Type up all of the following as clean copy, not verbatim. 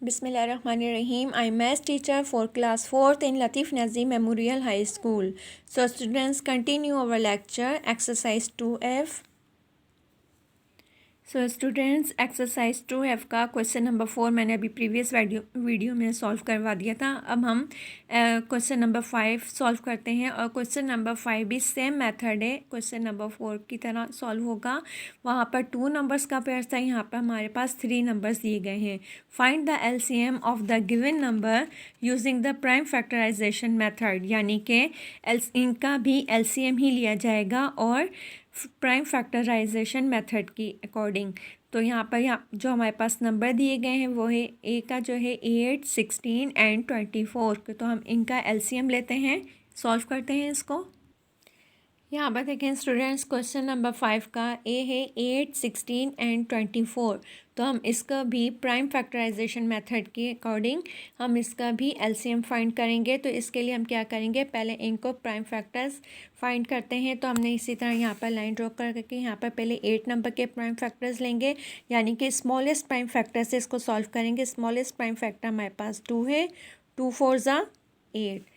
Bismillahirrahmanirrahim. I am maths teacher for class 4th in Latif Nazim Memorial High School. So students, continue our lecture exercise 2F. So students exercise 2F का question number 4 मैंने अभी previous video में solve करवा दिया था। अब हम question number 5 solve करते हैं और क्वेश्चन नंबर 5 भी सेम मेथड है, क्वेश्चन नंबर 4 की तरह सॉल्व होगा। वहाँ पर 2 नंबर्स का पेयर था, यहाँ पर हमारे पास 3 नंबर्स दिए गए हैं। Find the LCM of the given number using the prime factorisation method, यानी कि इनका भी LCM ही लिया जाएगा और प्राइम फैक्टराइजेशन मेथड की अकॉर्डिंग। तो यहाँ पर जो हमारे पास नंबर दिए गए हैं वो है ए का जो है 8, 16 एंड 24। तो हम इनका LCM लेते हैं, सॉल्व करते हैं इसको। यहाँ पर देखें स्टूडेंट्स, क्वेश्चन नंबर 5 का ए है 8, 16 एंड 24। तो हम इसका भी प्राइम फैक्टराइजेशन मेथड के अकॉर्डिंग हम इसका भी LCM फाइंड करेंगे। तो इसके लिए हम क्या करेंगे, पहले इनको प्राइम फैक्टर्स फाइंड करते हैं। तो हमने इसी तरह यहाँ पर लाइन ड्रॉ करके यहाँ पर पहले 8 नंबर के प्राइम फैक्टर्स लेंगे, यानी कि स्मॉलेस्ट प्राइम फैक्टर से इसको सॉल्व करेंगे। स्मॉलेस्ट प्राइम फैक्टर हमारे पास 2 है, 2 4 ज़ा 8।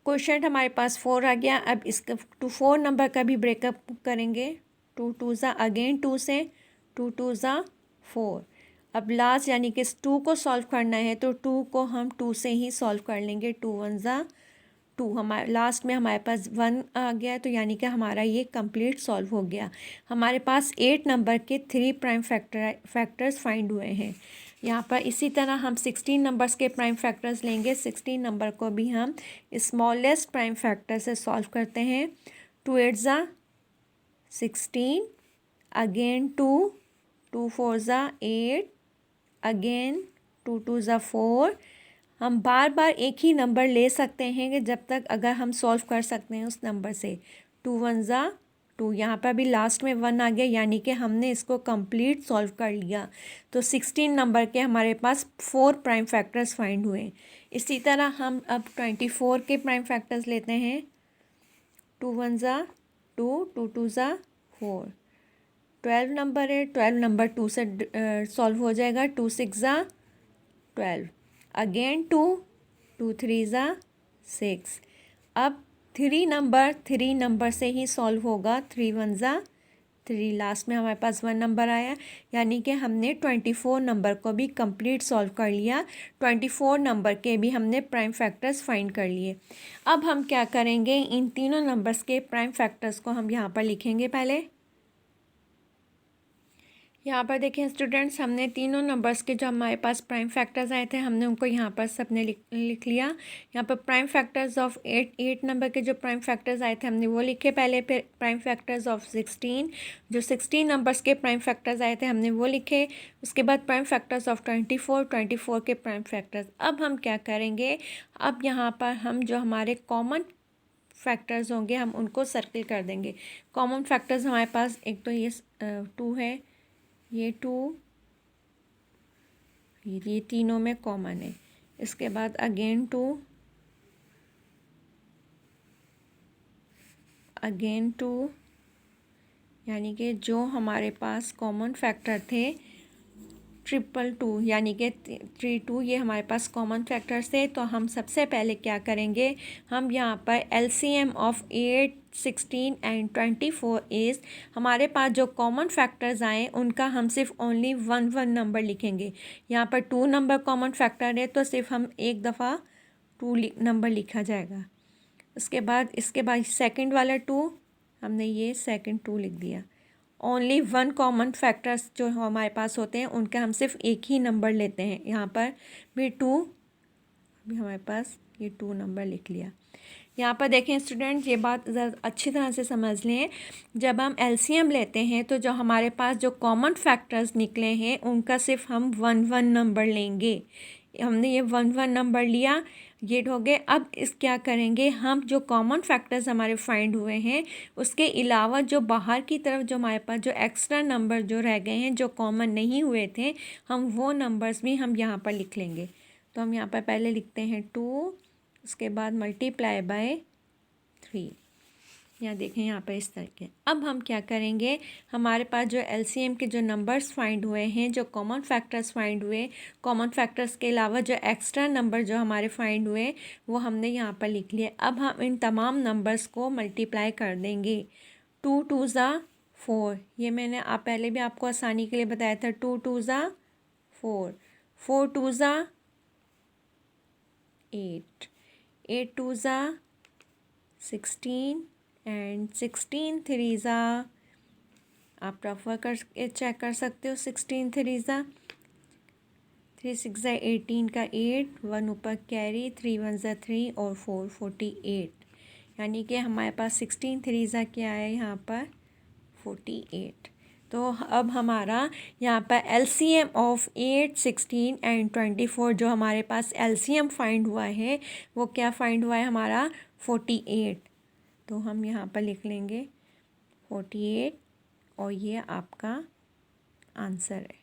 क्वेश्चन हमारे पास 4 आ गया। अब इसका 4 नंबर का भी ब्रेकअप करेंगे। 2 2 ज़ा अगेन 2 से, 2 2 ज़ा 4। अब लास्ट यानी कि इस 2 को सॉल्व करना है तो 2 को हम 2 से ही सॉल्व कर लेंगे। 2 1 ज़ा 2, हमारे लास्ट में हमारे पास 1 आ गया, तो यानी कि हमारा ये कंप्लीट सॉल्व हो गया। हमारे पास 8 नंबर के 3 प्राइम फैक्टर्स फाइंड हुए हैं। यहाँ पर इसी तरह हम 16 नंबर्स के प्राइम फैक्टर्स लेंगे। 16 नंबर को भी हम स्मॉलेस्ट प्राइम फैक्टर से सॉल्व करते हैं। 2 8 ज़ा 16, अगेन 2, 2 4 ज़ा 8, अगेन 2 2 ज़ा 4। हम बार बार एक ही नंबर ले सकते हैं कि जब तक अगर हम सॉल्व कर सकते हैं उस नंबर से। 2 1 ज़ा 2, यहाँ पर भी लास्ट में 1 आ गया, यानी कि हमने इसको कंप्लीट सॉल्व कर लिया। तो 16 नंबर के हमारे पास 4 प्राइम फैक्टर्स फाइंड हुए। इसी तरह हम अब 24 के प्राइम फैक्टर्स लेते हैं। 2 1 ज़ा 2, 2 2 ज़ा 4। 12 नंबर है, 12 नंबर 2 से सॉल्व हो जाएगा। 2 6 ज़ा 12, अगेन 2, 2 3 ज़ा 6। अब 3 नंबर से ही सॉल्व होगा। 3 1 ज़ा 3, लास्ट में हमारे पास 1 नंबर आया, यानी कि हमने 24 नंबर को भी कंप्लीट सॉल्व कर लिया। 24 नंबर के भी हमने प्राइम फैक्टर्स फाइंड कर लिए। अब हम क्या करेंगे, इन तीनों नंबर्स के प्राइम फैक्टर्स को हम यहाँ पर लिखेंगे। पहले यहाँ पर देखें स्टूडेंट्स, हमने तीनों नंबर्स के जो हमारे पास प्राइम फैक्टर्स आए थे हमने उनको यहाँ पर सबने लिख लिया। यहाँ पर प्राइम फैक्टर्स ऑफ 8 नंबर के जो प्राइम फैक्टर्स आए थे हमने वो लिखे पहले। फिर प्राइम फैक्टर्स ऑफ 16, जो 16 नंबर्स के प्राइम फैक्टर्स आए थे हमने वो लिखे। उसके बाद प्राइम फैक्टर्स ऑफ 24 के प्राइम फैक्टर्स। अब हम क्या करेंगे, अब यहाँ पर हम जो हमारे कॉमन फैक्टर्स होंगे हम उनको सर्किल कर देंगे। कॉमन फैक्टर्स हमारे पास एक तो ये 2 है, ये 2, ये तीनों में कॉमन है। इसके बाद अगेन 2, अगेन 2, यानी कि जो हमारे पास कॉमन फैक्टर थे 222, यानी कि 3 2, ये हमारे पास कॉमन फैक्टर्स थे। तो हम सबसे पहले क्या करेंगे, हम यहाँ पर LCM ऑफ 8, 16 एंड 24 इज़, हमारे पास जो कॉमन फैक्टर्स आए उनका हम सिर्फ ओनली 1 1 नंबर लिखेंगे। यहाँ पर 2 नंबर कॉमन फैक्टर है तो सिर्फ हम एक दफ़ा 2 नंबर लिखा जाएगा। इसके बाद सेकंड वाला 2, हमने ये सेकंड 2 लिख दिया। ओनली 1 कॉमन फैक्टर्स जो हमारे पास होते हैं उनका हम सिर्फ एक ही नंबर लेते हैं। यहाँ पर भी 2, अभी हमारे पास ये 2 नंबर लिख लिया। यहाँ पर देखें स्टूडेंट, ये बात ज़रा अच्छी तरह से समझ लें। जब हम LCM लेते हैं तो जो हमारे पास जो कॉमन फैक्टर्स निकले हैं उनका सिर्फ हम 1 1 नंबर लेंगे। हमने ये 1 1 नंबर लिया, ये हो गए। अब इस क्या करेंगे, हम जो कॉमन फैक्टर्स हमारे फाइंड हुए हैं उसके अलावा जो बाहर की तरफ जो हमारे पास जो एक्स्ट्रा नंबर जो रह गए हैं जो कॉमन नहीं हुए थे, हम वो नंबर्स भी हम यहाँ पर लिख लेंगे। तो हम यहाँ पर पहले लिखते हैं 2, उसके बाद मल्टीप्लाई बाय 3। यहाँ देखें यहाँ पर इस तरह के। अब हम क्या करेंगे, हमारे पास जो एलसीएम के जो नंबर्स फाइंड हुए हैं, जो कॉमन फैक्टर्स फाइंड हुए, कॉमन फैक्टर्स के अलावा जो एक्स्ट्रा नंबर जो हमारे फाइंड हुए वो हमने यहाँ पर लिख लिए। अब हम इन तमाम नंबर्स को मल्टीप्लाई कर देंगे। 2 2 ज़ा 4, ये मैंने पहले भी आपको आसानी के लिए बताया था। 2 2 ज़ा 4, 4 2 ज़ा 8, 8 2 ज़ा 16 एंड 16 3 ज़ा, आप रफर कर चेक कर सकते हो। 16 3 ज़ा 3 6 ज़ा 18 का 8, 1 ऊपर कैरी, 3 1 ज़ा 3 और 4 48, यानी कि हमारे पास 16 3 ज़ा क्या है यहाँ पर 48। तो अब हमारा यहाँ पर एलसीएम ऑफ 8 16 एंड 24 जो हमारे पास एलसीएम फाइंड हुआ है वो क्या फाइंड हुआ है हमारा 48। तो हम यहाँ पर लिख लेंगे 48 और ये आपका आंसर है।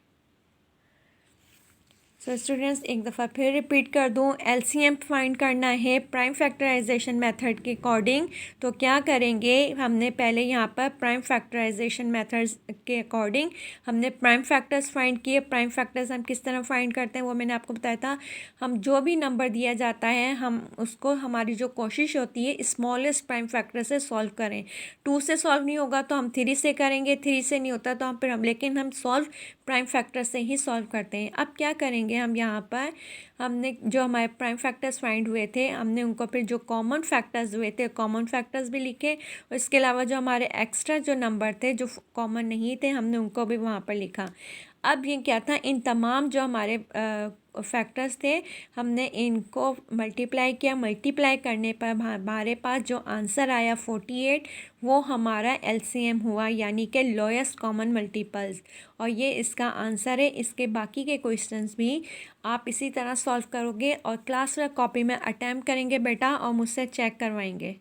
सो स्टूडेंट्स एक दफ़ा फिर रिपीट कर दूं, एलसीएम फाइंड करना है प्राइम फैक्टराइजेशन मेथड के अकॉर्डिंग। तो क्या करेंगे, हमने पहले यहाँ पर प्राइम फैक्टराइजेशन मेथड्स के अकॉर्डिंग हमने प्राइम फैक्टर्स फाइंड किए। प्राइम फैक्टर्स हम किस तरह फाइंड करते हैं वो मैंने आपको बताया था। हम जो भी नंबर दिया जाता है हम उसको, हमारी जो कोशिश होती है स्मॉलेस्ट प्राइम फैक्टर से सॉल्व करें। 2 से सॉल्व नहीं होगा तो हम 3 से करेंगे, 3 से नहीं होता तो लेकिन हम सॉल्व प्राइम फैक्टर से ही सॉल्व करते हैं। अब क्या करेंगे, हम यहाँ पर हमने जो हमारे प्राइम फैक्टर्स फाइंड हुए थे हमने उनको फिर जो कॉमन फैक्टर्स हुए थे कॉमन फैक्टर्स भी लिखे, और इसके अलावा जो हमारे एक्स्ट्रा जो नंबर थे जो कॉमन नहीं थे हमने उनको भी वहाँ पर लिखा। अब ये क्या था, इन तमाम जो हमारे फैक्टर्स थे हमने इनको मल्टीप्लाई किया। मल्टीप्लाई करने पर हमारे पास जो आंसर आया 48 वो हमारा एलसीएम हुआ, यानी कि लोएस्ट कॉमन मल्टीपल्स, और ये इसका आंसर है। इसके बाकी के क्वेश्चंस भी आप इसी तरह सॉल्व करोगे और क्लास वर्क कॉपी में अटैम्प्ट करेंगे बेटा और मुझसे चेक करवाएंगे।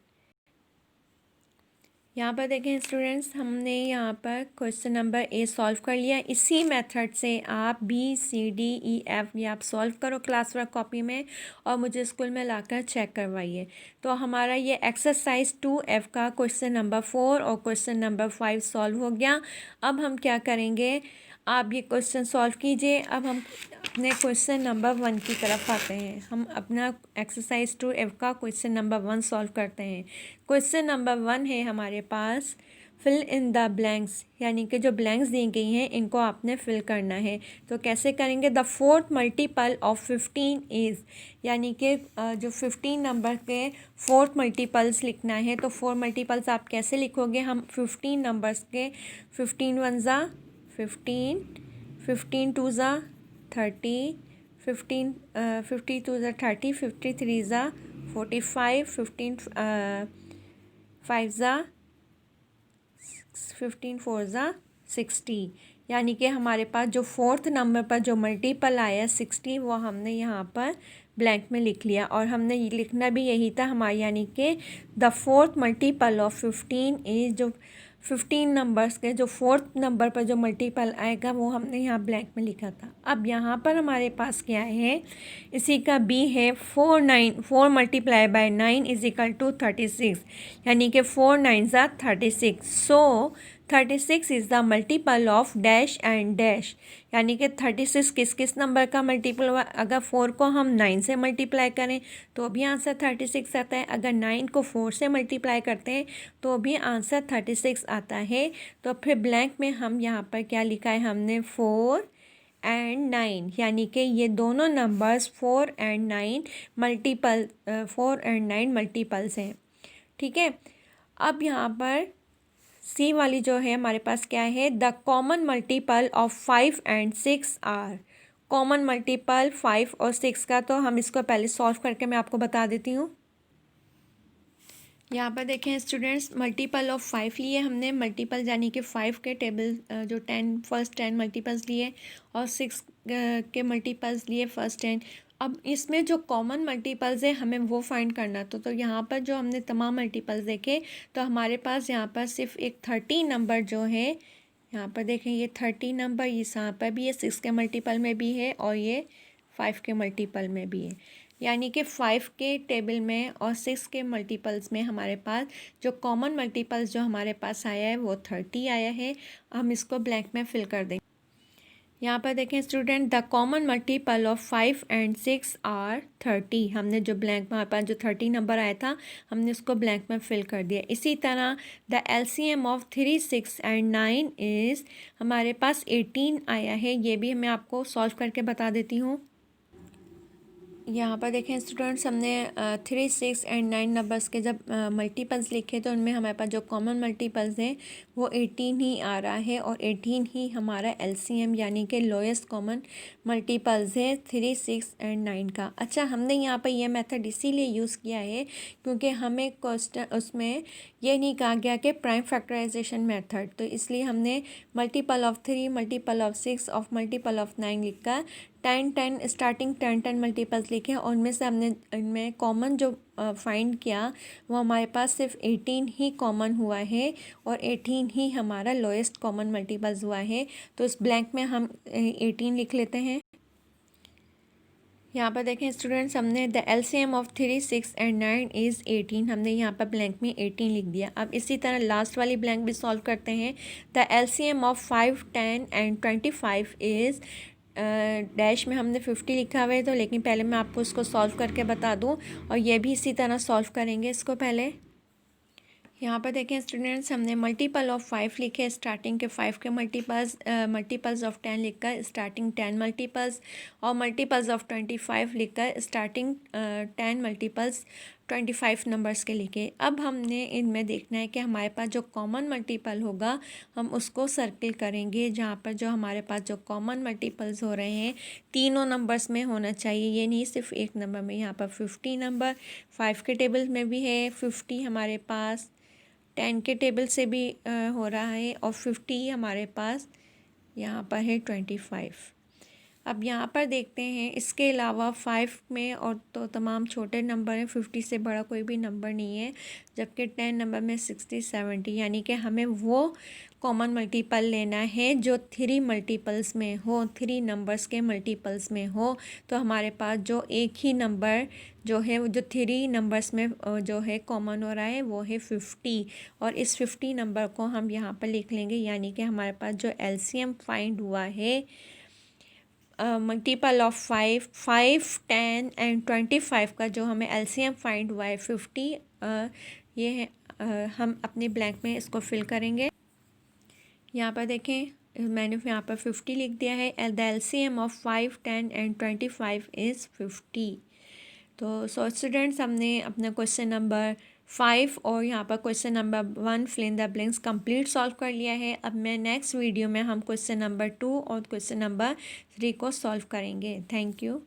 यहाँ पर देखें स्टूडेंट्स, हमने यहाँ पर क्वेश्चन नंबर ए सॉल्व कर लिया। इसी मेथड से आप B C D E F ये आप सॉल्व करो क्लास वर्क कॉपी में और मुझे स्कूल में लाकर चेक करवाइए। तो हमारा ये एक्सरसाइज 2F का क्वेश्चन नंबर 4 और क्वेश्चन नंबर 5 सॉल्व हो गया। अब हम क्या करेंगे, आप ये क्वेश्चन सॉल्व कीजिए। अब हम अपने क्वेश्चन नंबर 1 की तरफ आते हैं। हम अपना एक्सरसाइज 2F का क्वेश्चन नंबर 1 सॉल्व करते हैं। क्वेश्चन नंबर 1 है हमारे पास फिल इन द ब्लैंक्स, यानी कि जो ब्लैंक्स दी गई हैं इनको आपने फिल करना है। तो कैसे करेंगे, the fourth multiple of 15 is, यानी कि जो 15 नंबर के फोर्थ मल्टीपल्स लिखना है। तो 4 मल्टीपल्स आप कैसे लिखोगे, हम 15 नंबर्स के 15 1 ज़ा 15, 15 2 ज़ा 30, 15 50 2 ज़ा 30, 53 ज़ा 45, 15 5 ज़ा 15 4 ज़ा 60, यानी कि हमारे पास जो फोर्थ नंबर पर जो मल्टीपल आया 60 वो हमने यहाँ पर ब्लैंक में लिख लिया। और हमने ये लिखना भी यही था हमारे, यानी कि the fourth multiple of 15 is, जो 15 नंबर्स के जो फोर्थ नंबर पर जो मल्टीपल आएगा वो हमने यहाँ ब्लैंक में लिखा था। अब यहाँ पर हमारे पास क्या है, इसी का बी है 4 multiply by 9 is equal to 36, यानी कि 4 9 ज़ा 36। So 36 is the multiple of dash and dash, यानी कि 36 किस किस नंबर का मल्टीपल हुआ। अगर 4 को हम 9 से मल्टीप्लाई करें तो भी आंसर 36 आता है। अगर 9 को 4 से मल्टीप्लाई करते हैं तो भी आंसर 36 आता है। तो फिर ब्लैंक में हम यहाँ पर क्या लिखा है हमने 4 एंड 9, यानी कि ये दोनों numbers 4 and 9 multiple 4 and 9 multiples हैं। ठीक है, अब यहाँ पर सी वाली जो है हमारे पास क्या है, the common multiple of 5 and 6 are. Common multiple 5 और 6 का, तो हम इसको पहले सॉल्व करके मैं आपको बता देती हूँ। यहाँ पर देखें स्टूडेंट्स, मल्टीपल ऑफ 5 लिए हमने, मल्टीपल यानी कि 5 के टेबल जो 10 फर्स्ट 10 मल्टीपल्स लिए और 6 के मल्टीपल्स लिए फर्स्ट 10। अब इसमें जो कॉमन मल्टीपल्स है हमें वो फाइंड करना। तो यहाँ पर जो हमने तमाम मल्टीपल्स देखे तो हमारे पास यहाँ पर सिर्फ एक 30 नंबर जो है, यहाँ पर देखें ये 30 नंबर इस यहाँ पर भी है, 6 के मल्टीपल में भी है और ये 5 के मल्टीपल में भी है। यानी कि 5 के टेबल में और 6 के मल्टीपल्स में हमारे पास जो कॉमन मल्टीपल्स जो हमारे पास आया है वो 30 आया है। हम इसको ब्लैंक में फिल कर देंगे। यहाँ पर देखें student, the common multiple of 5 and 6 are 30। हमने जो ब्लैंक में हमारे पास जो 30 नंबर आया था हमने उसको ब्लैंक में फिल कर दिया। इसी तरह the LCM of 3, 6 and 9 is, हमारे पास 18 आया है। ये भी मैं आपको सॉल्व करके बता देती हूँ। यहाँ पर देखें स्टूडेंट्स, हमने 3, 6 एंड 9 नंबर्स के जब मल्टीपल्स लिखे तो उनमें हमारे पास जो कॉमन मल्टीपल्स हैं वो 18 ही आ रहा है और 18 ही हमारा एलसीएम यानी कि लोएस्ट कॉमन मल्टीपल्स है 3, 6 एंड 9 का। अच्छा, हमने यहाँ पर यह मेथड इसीलिए यूज़ किया है क्योंकि हमें क्वेश्चन उसमें ये नहीं कहा गया कि प्राइम फैक्टराइजेशन मेथड, तो इसलिए हमने मल्टीपल ऑफ 3, मल्टीपल ऑफ 6 और मल्टीपल ऑफ 9 लिखकर 10 स्टार्टिंग 10 मल्टीपल्स लिखे और उनमें से हमने इनमें कॉमन जो फाइंड किया वो हमारे पास सिर्फ 18 ही कॉमन हुआ है और 18 ही हमारा लोएस्ट कॉमन मल्टीपल्स हुआ है। तो इस ब्लैंक में हम 18 लिख लेते हैं। यहाँ पर देखें स्टूडेंट्स, हमने the LCM of 3, 6 and 9 is 18, हमने यहाँ पर ब्लैंक में 18 लिख दिया। अब इसी तरह लास्ट वाली ब्लैंक भी सॉल्व करते हैं। The LCM of 5, 10 and 25 is, dash में हमने 50 लिखा हुआ है तो, लेकिन पहले मैं आपको इसको सॉल्व करके बता दूं और ये भी इसी तरह सॉल्व करेंगे इसको। पहले यहाँ पर देखें स्टूडेंट्स, हमने मल्टीपल ऑफ 5 लिखे, स्टार्टिंग के 5 के मल्टीपल्स ऑफ 10 लिखकर स्टार्टिंग 10 मल्टीपल्स, और मल्टीपल्स ऑफ 25 लिखकर स्टार्टिंग 10 मल्टीपल्स 25 नंबर्स के लिखे। अब हमने इनमें देखना है कि हमारे पास जो कॉमन मल्टीपल होगा हम उसको सर्किल करेंगे, जहाँ पर जो हमारे पास जो कॉमन मल्टीपल्स हो रहे हैं तीनों नंबर्स में होना चाहिए, ये नहीं सिर्फ एक नंबर में। यहाँ पर 50 नंबर 5 के टेबल में भी है, 50 हमारे पास 10 के टेबल से भी हो रहा है और 50 हमारे पास यहाँ पर है 25। अब यहाँ पर देखते हैं, इसके अलावा 5 में और तो तमाम छोटे नंबर हैं, 50 से बड़ा कोई भी नंबर नहीं है, जबकि 10 नंबर में 60, 70, यानी कि हमें वो कॉमन मल्टीपल लेना है जो 3 मल्टीपल्स में हो, 3 नंबर्स के मल्टीपल्स में हो। तो हमारे पास जो एक ही नंबर जो है जो 3 नंबर्स में जो है कॉमन हो रहा है वो है 50, और इस 50 नंबर को हम यहाँ पर लिख लेंगे, यानी कि हमारे पास जो एलसीएम फाइंड हुआ है मल्टीपल ऑफ 5, 10 एंड 25 का जो हमें एलसीएम फाइंड हुआ है 50, ये है। हम अपने ब्लैंक में इसको फिल करेंगे। यहाँ पर देखें, मैंने यहाँ पर 50 लिख दिया है। The LCM of 5, 10 and 25 is 50। तो स्टूडेंट्स, हमने अपना क्वेश्चन नंबर 5 और यहाँ पर question number 1 fill in the blanks complete solve कर लिया है। अब मैं नेक्स्ट वीडियो में हम क्वेश्चन नंबर 2 और क्वेश्चन नंबर 3 को सॉल्व करेंगे। Thank you.